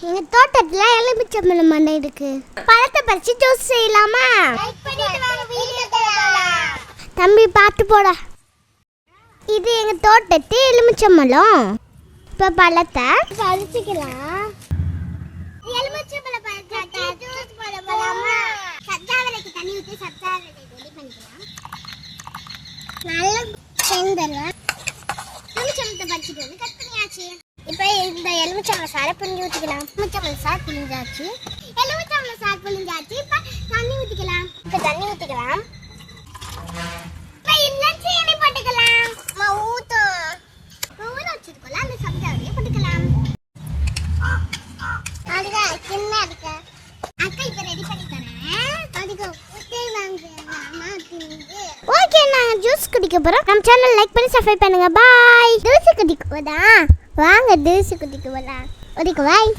எங்க தோட்டத்துல எலுமிச்சம்பழம் மண்டை இருக்கு. பழத்தை பறிச்சு ஜூஸ் செய்யலாமா? தம்பி பார்த்து போடா. இது எங்க தோட்டத்து எலுமிச்சம்பழம். இப்ப பழத்தை பறிச்சுக்கலாம். எலுமிச்சம்பழம் பறிச்சு ஜூஸ் போடலாமா? சச்சாவளைக்கு தண்ணி ஊத்தி சச்சாவளை ரெடி பண்ணிக்கலாம். நல்லா செஞ்சலாம். எலுமிச்சம்பழத்தை பறிச்சுட்டு வந்து கட் பண்ணியாச்சு. இப்போ இந்த எலுமிச்சம்பழம் சாறை புளிஞ்சு ஊற்றிக்கலாம். எலுமிச்சம்பழம் சாறு புளிஞ்சாச்சு. எலுமிச்சம்பழம் சாறு புளிஞ்சாச்சு. இப்போ தண்ணி ஊற்றிக்கலாம். இப்போ இல்லை சீனி போட்டுக்கலாம். ஊற வச்சிருக்கோம்ல அந்த சப்ஜாவையே போட்டுக்கலாம். அதுக்கு சின்ன இருக்கு. அக்கா இப்போ ரெடி பண்ணி தரேன். அதுக்கு ஊற்றி வாங்க. ஓகே, நாங்கள் ஜூஸ் குடிக்க போகிறோம். நம்ம சேனல் லைக் பண்ணி சப்ஸ்கிரைப் பண்ணுங்க. பாய். ஜூஸ் குடிக்க போதா? வாங்க ஜூஸ் குடிக்க போகலாம். பாய்.